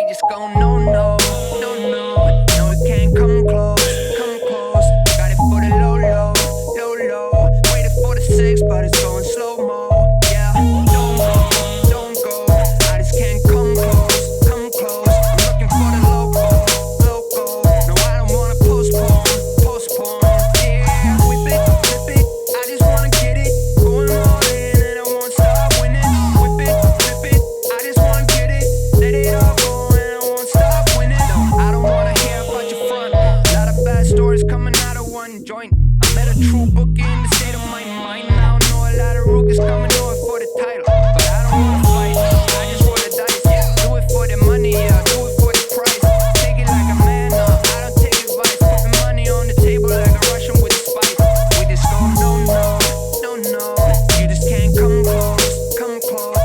just go no, no, no, no. No, it can't come close, come close. Got it for the low, low, low, low. Waited for the six, but it's going slow-mo. Yeah, don't go. I just can't come close, come close. I'm looking for the logo, logo. No, I don't wanna postpone. Yeah, whip it, flip it. I just wanna get it. Going all in and I won't stop winning. Whip it, flip it. I just wanna get it. Let it all go and I won't stop winning. No, I don't wanna hear about your front. A lot of bad stories coming out of one joint. I met a true bookie in the state of my mind. I don't know a lot of rookies coming over for the title, but I don't wanna fight. I just roll the dice. Do it for the money, yeah. Do it for the price. Take it like a man, no. I don't take advice. Putting money on the table like a Russian with spice. We just go no, no, no, no. You just can't come close, come close.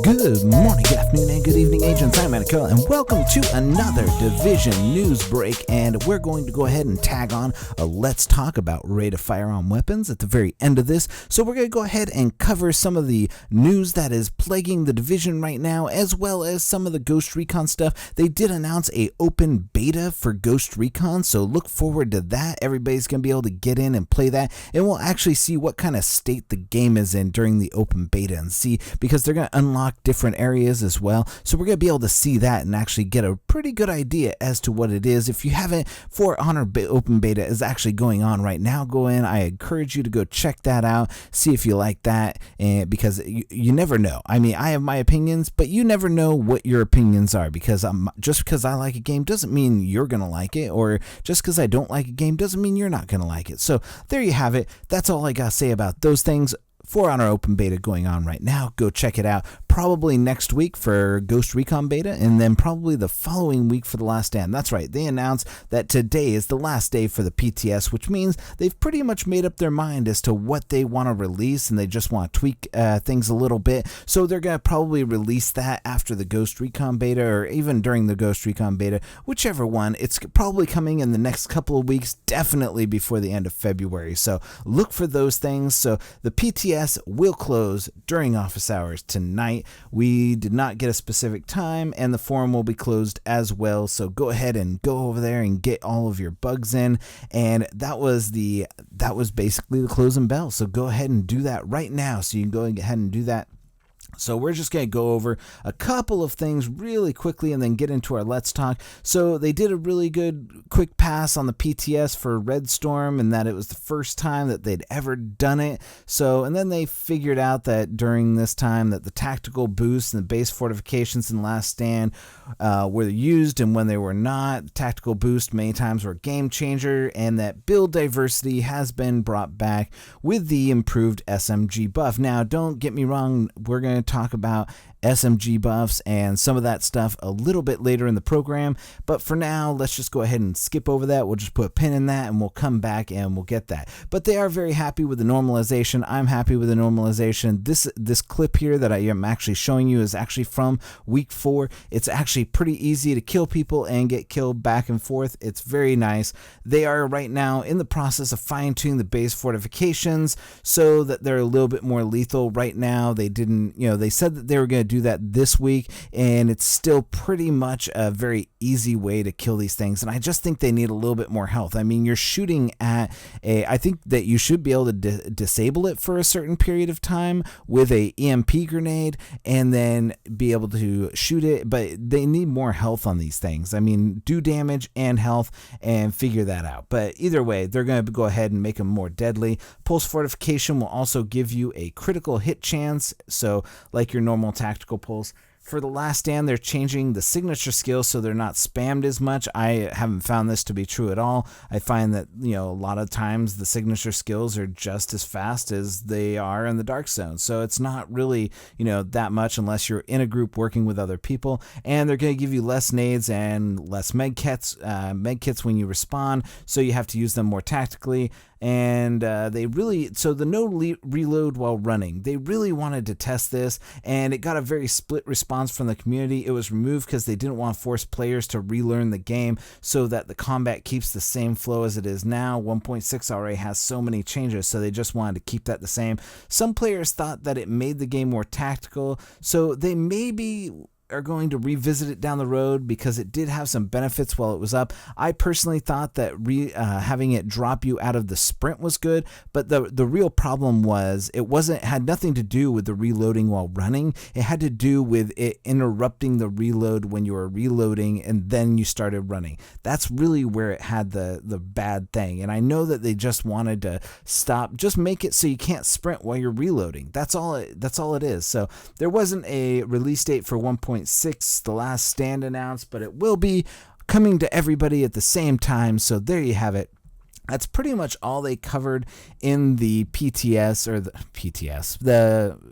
Good morning, good afternoon, and good evening, agents. I'm Manicola, and welcome to another Division News Break. And we're going to go ahead and tag on a Let's Talk about rate of firearm weapons at the very end of this. So we're going to go ahead and cover some of the news that is plaguing the Division right now, as well as some of the Ghost Recon stuff. They did announce a open beta for Ghost Recon, so look forward to that. Everybody's going to be able to get in and play that, and we'll actually see what kind of state the game is in during the open beta and see, because they're going to unlock different areas as well. So we're going to be able to see that and actually get a pretty good idea as to what it is. If you haven't, For Honor open beta is actually going on right now. Go in. I encourage you to go check that out. See if you like that, and because you never know. I mean, I have my opinions, but you never know what your opinions are, because just because I like a game doesn't mean you're going to like it, or just because I don't like a game doesn't mean you're not going to like it. So there you have it. That's all I got to say about those things. For Honor open beta going on right now. Go check it out. Probably next week for Ghost Recon beta, and then probably the following week for The Last Stand. That's right, they announced that today is the last day for the PTS, which means they've pretty much made up their mind as to what they want to release, and they just want to tweak things a little bit. So they're going to probably release that after the Ghost Recon beta, or even during the Ghost Recon beta, whichever one. It's probably coming in the next couple of weeks, definitely before the end of February. So look for those things. So the PTS will close during office hours tonight. We did not get a specific time, and the forum will be closed as well. So go ahead and go over there and get all of your bugs in. And that was basically the closing bell. So go ahead and do that right now. So you can go ahead and do that. So we're just going to go over a couple of things really quickly and then get into our Let's Talk. So they did a really good quick pass on the PTS for Red Storm, and that it was the first time that they'd ever done it. So, and then they figured out that during this time that the tactical boosts and the base fortifications in Last Stand were used, and when they were not, the tactical boost many times were a game changer, and that build diversity has been brought back with the improved SMG buff. Now, don't get me wrong, we're going to talk about SMG buffs and some of that stuff a little bit later in the program, but for now, let's just go ahead and skip over that. We'll just put a pin in that, and we'll come back and we'll get that. But they are very happy with the normalization. I'm happy with the normalization. This clip here that I am actually showing you is actually from week 4. It's actually pretty easy to kill people and get killed back and forth. It's very nice. They are right now in the process of fine-tuning the base fortifications so that they're a little bit more lethal. Right now, they didn't, they said that they were going to do that this week, and it's still pretty much a very easy way to kill these things, and I just think they need a little bit more health. I mean, you're shooting at I think that you should be able to disable it for a certain period of time with a EMP grenade, and then be able to shoot it, but they need more health on these things. I mean, do damage and health and figure that out. But either way, they're going to go ahead and make them more deadly. Pulse fortification will also give you a critical hit chance, so like your normal tactical pulse. For The Last Stand, they're changing the signature skills so they're not spammed as much. I haven't found this to be true at all. I find that, a lot of times the signature skills are just as fast as they are in the Dark Zone. So it's not really, that much unless you're in a group working with other people. And they're going to give you less nades and less medkits when you respawn, so you have to use them more tactically. And the no reload while running, they really wanted to test this, and it got a very split response from the community. It was removed because they didn't want to force players to relearn the game so that the combat keeps the same flow as it is now. 1.6 already has so many changes, so they just wanted to keep that the same. Some players thought that it made the game more tactical, so they maybe are going to revisit it down the road because it did have some benefits while it was up. I personally thought that having it drop you out of the sprint was good, but the real problem was it had nothing to do with the reloading while running. It had to do with it interrupting the reload when you were reloading and then you started running. That's really where it had the bad thing. And I know that they just wanted to just make it so you can't sprint while you're reloading. That's all it is. So there wasn't a release date for 1.6, the last stand announced, but it will be coming to everybody at the same time. So there you have it. That's pretty much all they covered in the PTS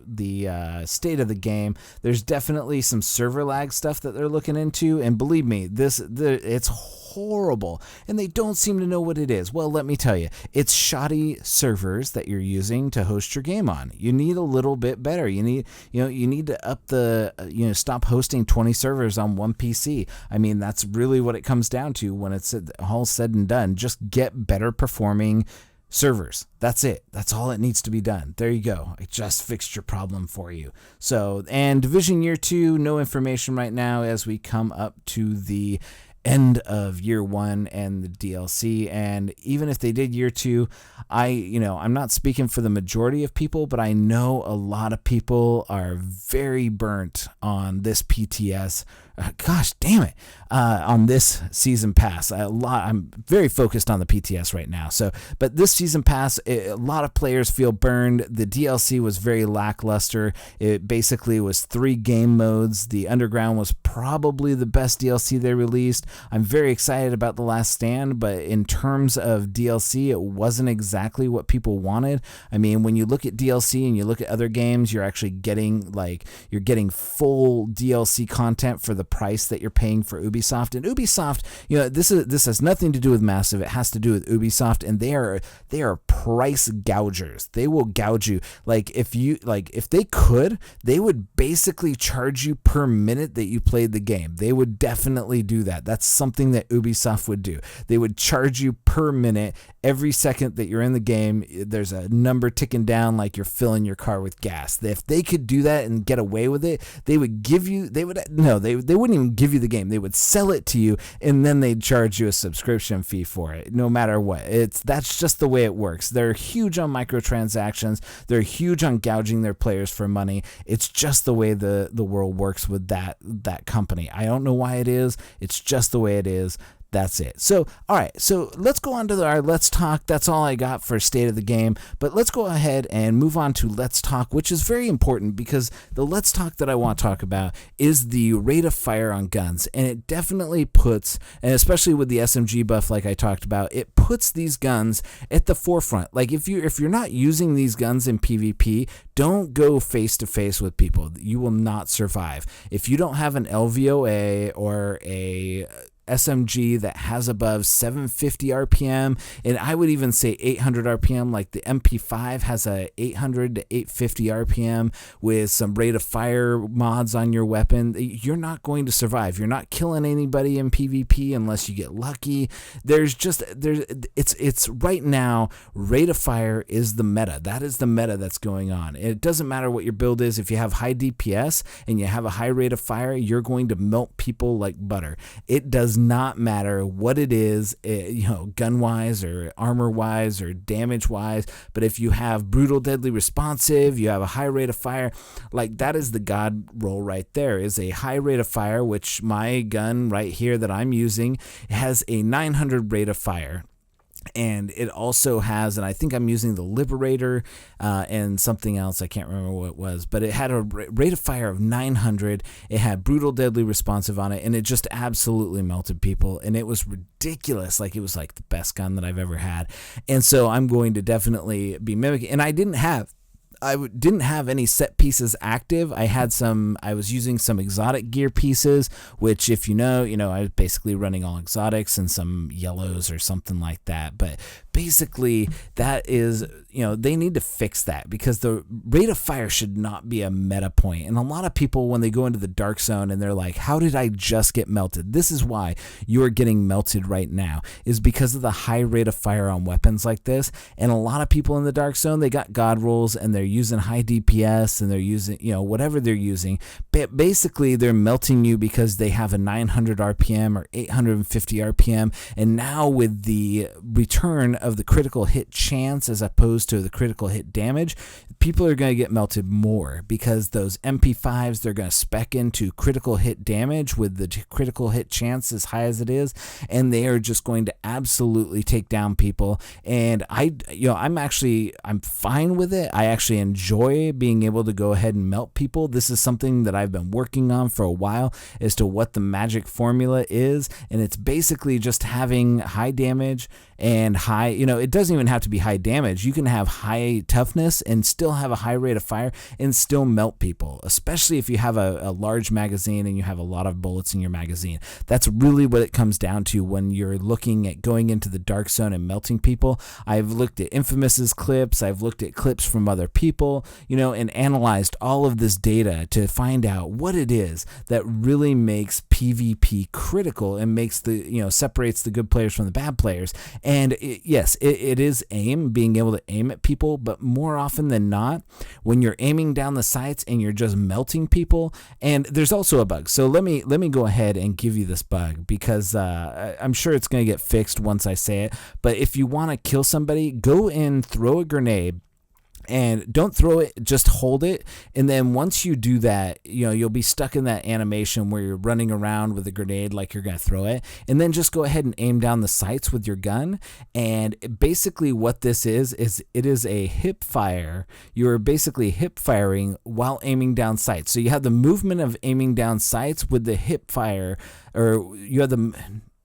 the state of the game. There's definitely some server lag stuff that they're looking into, and believe me, it's horrible, and they don't seem to know what it is. Well, let me tell you, it's shoddy servers that you're using to host your game on. You need a little bit better. You need to up stop hosting 20 servers on one PC. I mean, that's really what it comes down to when it's all said and done. Just get better performing servers. That's it. That's all it needs to be done. There you go. I just fixed your problem for you. So, and Division Year 2, no information right now as we come up to the end of Year 1 and the DLC. And even if they did Year 2, I'm not speaking for the majority of people, but I know a lot of people are very burnt on this PTS. Gosh damn it, on this season pass. I'm very focused on the PTS right now. But this season pass, a lot of players feel burned. The DLC was very lackluster. It basically was 3 game modes. The Underground was probably the best DLC they released. I'm very excited about The Last Stand, but in terms of DLC, it wasn't exactly what people wanted. I mean, when you look at DLC and you look at other games, you're actually getting full DLC content for the price that you're paying for Ubisoft. And Ubisoft, this has nothing to do with Massive. It has to do with Ubisoft, and they are price gougers. They will gouge you. If they could, they would basically charge you per minute that you played the game. They would definitely do that. That's something that Ubisoft would do. They would charge you per minute. Every second that you're in the game, there's a number ticking down like you're filling your car with gas. If they could do that and get away with it, they wouldn't even give you the game. They would sell it to you, and then they'd charge you a subscription fee for it, no matter what. That's just the way it works. They're huge on microtransactions. They're huge on gouging their players for money. It's just the way the world works with that company. I don't know why it is. It's just the way it is. That's it. So, all right. So let's go on to our Let's Talk. That's all I got for State of the Game. But let's go ahead and move on to Let's Talk, which is very important because the Let's Talk that I want to talk about is the rate of fire on guns. And it definitely puts, and especially with the SMG buff like I talked about, it puts these guns at the forefront. Like if you're not using these guns in PvP, don't go face to face with people. You will not survive. If you don't have an LVOA or a SMG that has above 750 RPM, and I would even say 800 RPM, like the MP5 has a 800 to 850 RPM with some rate of fire mods on your weapon, you're not going to survive. You're not killing anybody in PvP unless you get lucky. It's right now, rate of fire is the meta. That is the meta that's going on. It doesn't matter what your build is. If you have high DPS and you have a high rate of fire, you're going to melt people like butter. It does not matter what it is, gun wise or armor wise or damage wise, but if you have brutal, deadly, responsive, you have a high rate of fire, like that is the god roll right there, is a high rate of fire, which my gun right here that I'm using has a 900 rate of fire. And it also has, and I think I'm using the Liberator and something else, I can't remember what it was, but it had a rate of fire of 900. It had brutal, deadly, responsive on it, and it just absolutely melted people, and it was ridiculous. Like, it was like the best gun that I've ever had. And so I'm going to definitely be mimicking, and I didn't have any set pieces active. I was using some exotic gear pieces, which if I was basically running all exotics and some yellows or something like that. But basically that is, they need to fix that, because the rate of fire should not be a meta point. And a lot of people, when they go into the dark zone and they're like, how did I just get melted? This is why you are getting melted right now, is because of the high rate of fire on weapons like this. And a lot of people in the dark zone, they got god rolls and they're using high DPS and they're using, whatever they're using. But basically, they're melting you because they have a 900 RPM or 850 RPM. And now with the return of the critical hit chance as opposed to the critical hit damage, people are going to get melted more, because those MP5s, they're going to spec into critical hit damage with the critical hit chance as high as it is, and they are just going to absolutely take down people. And I'm fine with it. I actually enjoy being able to go ahead and melt people. This is something that I've been working on for a while as to what the magic formula is, and it's basically just having high damage and high, it doesn't even have to be high damage. You can have high toughness and still have a high rate of fire and still melt people, especially if you have a large magazine and you have a lot of bullets in your magazine. That's really what it comes down to when you're looking at going into the dark zone and melting people. I've looked at Infamous's clips, I've looked at clips from other people, and analyzed all of this data to find out what it is that really makes PvP critical and makes separates the good players from the bad players. And yes, it is aim, being able to aim at people, but more often than not, when you're aiming down the sights and you're just melting people. And there's also a bug. So let me go ahead and give you this bug, because I'm sure it's going to get fixed once I say it. But if you want to kill somebody, go and throw a grenade. And don't throw it, just hold it. And then once you do that, you'll be stuck in that animation where you're running around with a grenade like you're going to throw it. And then just go ahead and aim down the sights with your gun. And basically what this is it is a hip fire. You're basically hip firing while aiming down sights. So you have the movement of aiming down sights with the hip fire, or you have the...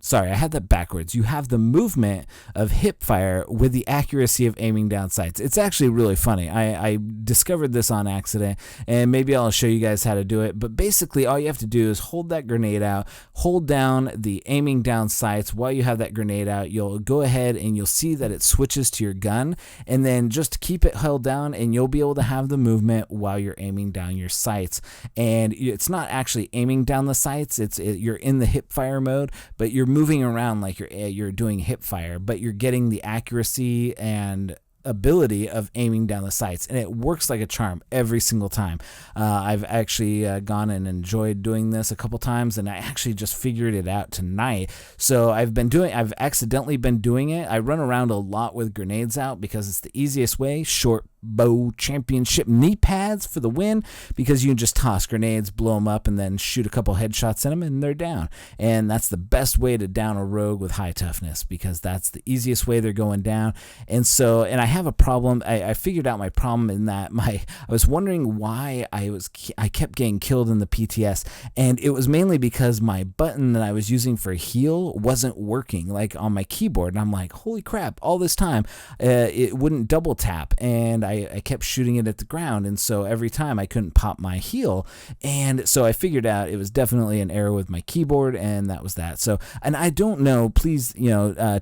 Sorry, I had that backwards. You have the movement of hip fire with the accuracy of aiming down sights. It's actually really funny. I discovered this on accident, and maybe I'll show you guys how to do it. But basically, all you have to do is hold that grenade out, hold down the aiming down sights while you have that grenade out. You'll go ahead and you'll see that it switches to your gun, and then just keep it held down, and you'll be able to have the movement while you're aiming down your sights. And it's not actually aiming down the sights. You're in the hip fire mode, but you're moving around like you're doing hip fire, but you're getting the accuracy and ability of aiming down the sights, and it works like a charm every single time. I've actually gone and enjoyed doing this a couple times, and I actually just figured it out tonight. So I've accidentally been doing it. I run around a lot with grenades out because it's the easiest way. Short bow championship knee pads for the win, because you can just toss grenades, blow them up, and then shoot a couple headshots in them and they're down. And that's the best way to down a rogue with high toughness, because that's the easiest way they're going down. And I have a problem. I figured out my problem in that I was wondering why I kept getting killed in the PTS, and it was mainly because my button that I was using for heal wasn't working, like on my keyboard. And I'm like, holy crap, all this time it wouldn't double tap, and I kept shooting it at the ground, and so every time I couldn't pop my heal. And so I figured out it was definitely an error with my keyboard, and that was that. So, and I don't know, please,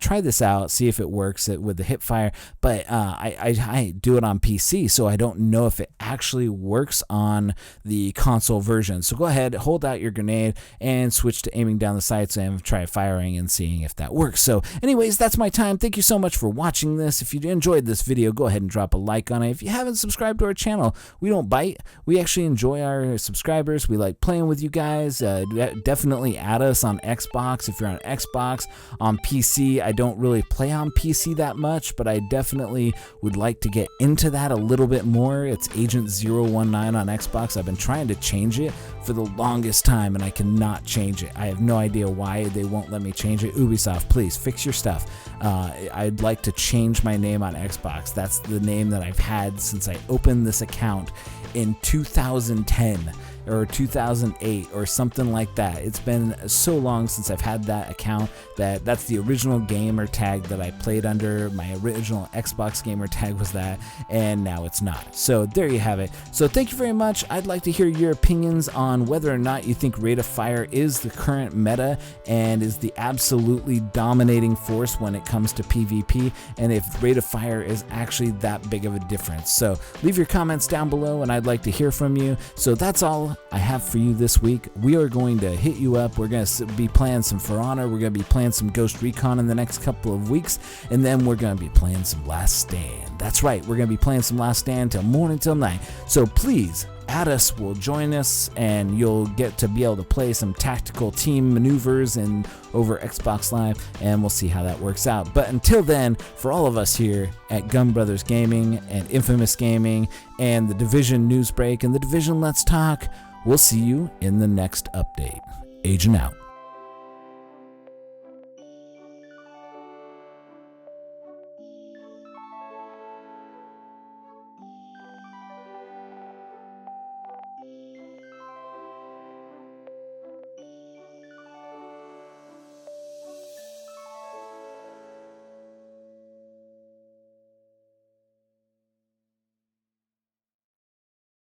try this out, see if it works with the hip fire. But I do it on PC, so I don't know if it actually works on the console version. So go ahead, hold out your grenade, and switch to aiming down the sights and try firing and seeing if that works. So anyways, that's my time. Thank you so much for watching this. If you enjoyed this video, go ahead and drop a like on it. If you haven't subscribed to our channel, we don't bite. We actually enjoy our subscribers. We like playing with you guys. Definitely add us on Xbox if you're on Xbox. On PC, I don't really play on PC that much, but I definitely would like to get into that a little bit more. It's Agent 019 on Xbox. I've been trying to change it for the longest time, and I cannot change it. I have no idea why they won't let me change it. Ubisoft, please fix your stuff. I'd like to change my name on Xbox. That's the name that I've had since I opened this account in 2010. or 2008 or something like that. It's been so long since I've had that account that's the original gamer tag that I played under. My original Xbox gamer tag was that, and now it's not. So there you have it. So thank you very much. I'd like to hear your opinions on whether or not you think Rate of Fire is the current meta and is the absolutely dominating force when it comes to PvP, and if Rate of Fire is actually that big of a difference. So leave your comments down below and I'd like to hear from you. So that's all I have for you this week. We are going to hit you up. We're going to be playing some For Honor. We're going to be playing some Ghost Recon in the next couple of weeks, and then we're going to be playing some Last Stand. That's right, we're going to be playing some Last Stand till morning till night. So please add us, will join us, and you'll get to be able to play some tactical team maneuvers over Xbox Live, and we'll see how that works out. But until then, for all of us here at Gun Brothers Gaming and Infamous Gaming and the Division Newsbreak and the Division Let's Talk, we'll see you in the next update. Agent out.